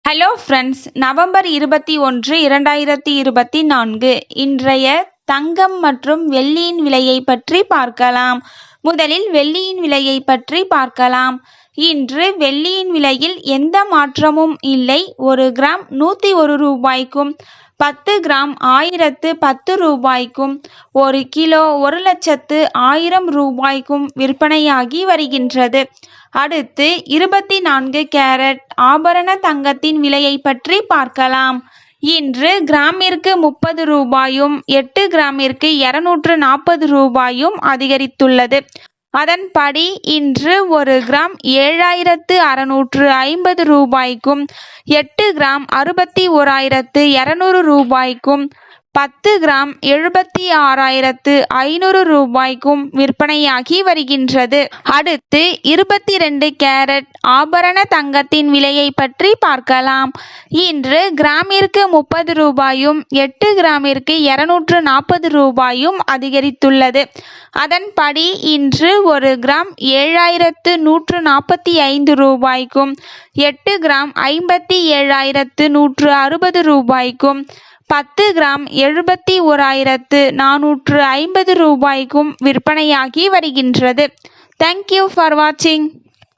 Hello friends, November 21, 2024 இன்றைய தங்கம் மற்றும் வெள்ளியின் விலையை பற்றி பார்க்கலாம். முதலில் வெள்ளியின் விலையை பற்றி பார்க்கலாம். இன்று வெள்ளியின் விலையில் எந்த மாற்றமும் இல்லை. 1 கிராம் 101 ரூபாய்க்கும் 10 கிராம் 1010 ரூபாய்க்கும் 1 கிலோ 1,10,000 ரூபாய்க்கும் விற்பனையாகி வருகின்றது. அடுத்து 24 கேரட் ஆபரண தங்கத்தின் விலையை பற்றி பார்க்கலாம். இன்று கிராமிற்கு 30 ரூபாயும் 8 கிராமிற்கு 240 ரூபாயும் அதிகரித்துள்ளது. அதன்படி இன்று 1 கிராம் 7,650 ரூபாய்க்கும் 8 கிராம் 61,200 ரூபாய்க்கும் 10 கிராம் 76,500 ரூபாய்க்கும் விற்பனையாகி வருகின்றது. அடுத்து 22 கேரட் ஆபரண தங்கத்தின் விலையை பற்றி பார்க்கலாம். இன்று கிராமிற்கு 30 ரூபாயும் 8 கிராமிற்கு 240 ரூபாயும் அதிகரித்துள்ளது. அதன்படி இன்று 1 கிராம் 7,145 ரூபாய்க்கும் 8 கிராம் 57,160 ரூபாய்க்கும் 10 கிராம் 71,450 ரூபாய்க்கும் விற்பனையாகி வருகின்றது. தேங்க்யூ ஃபார் வாட்சிங்.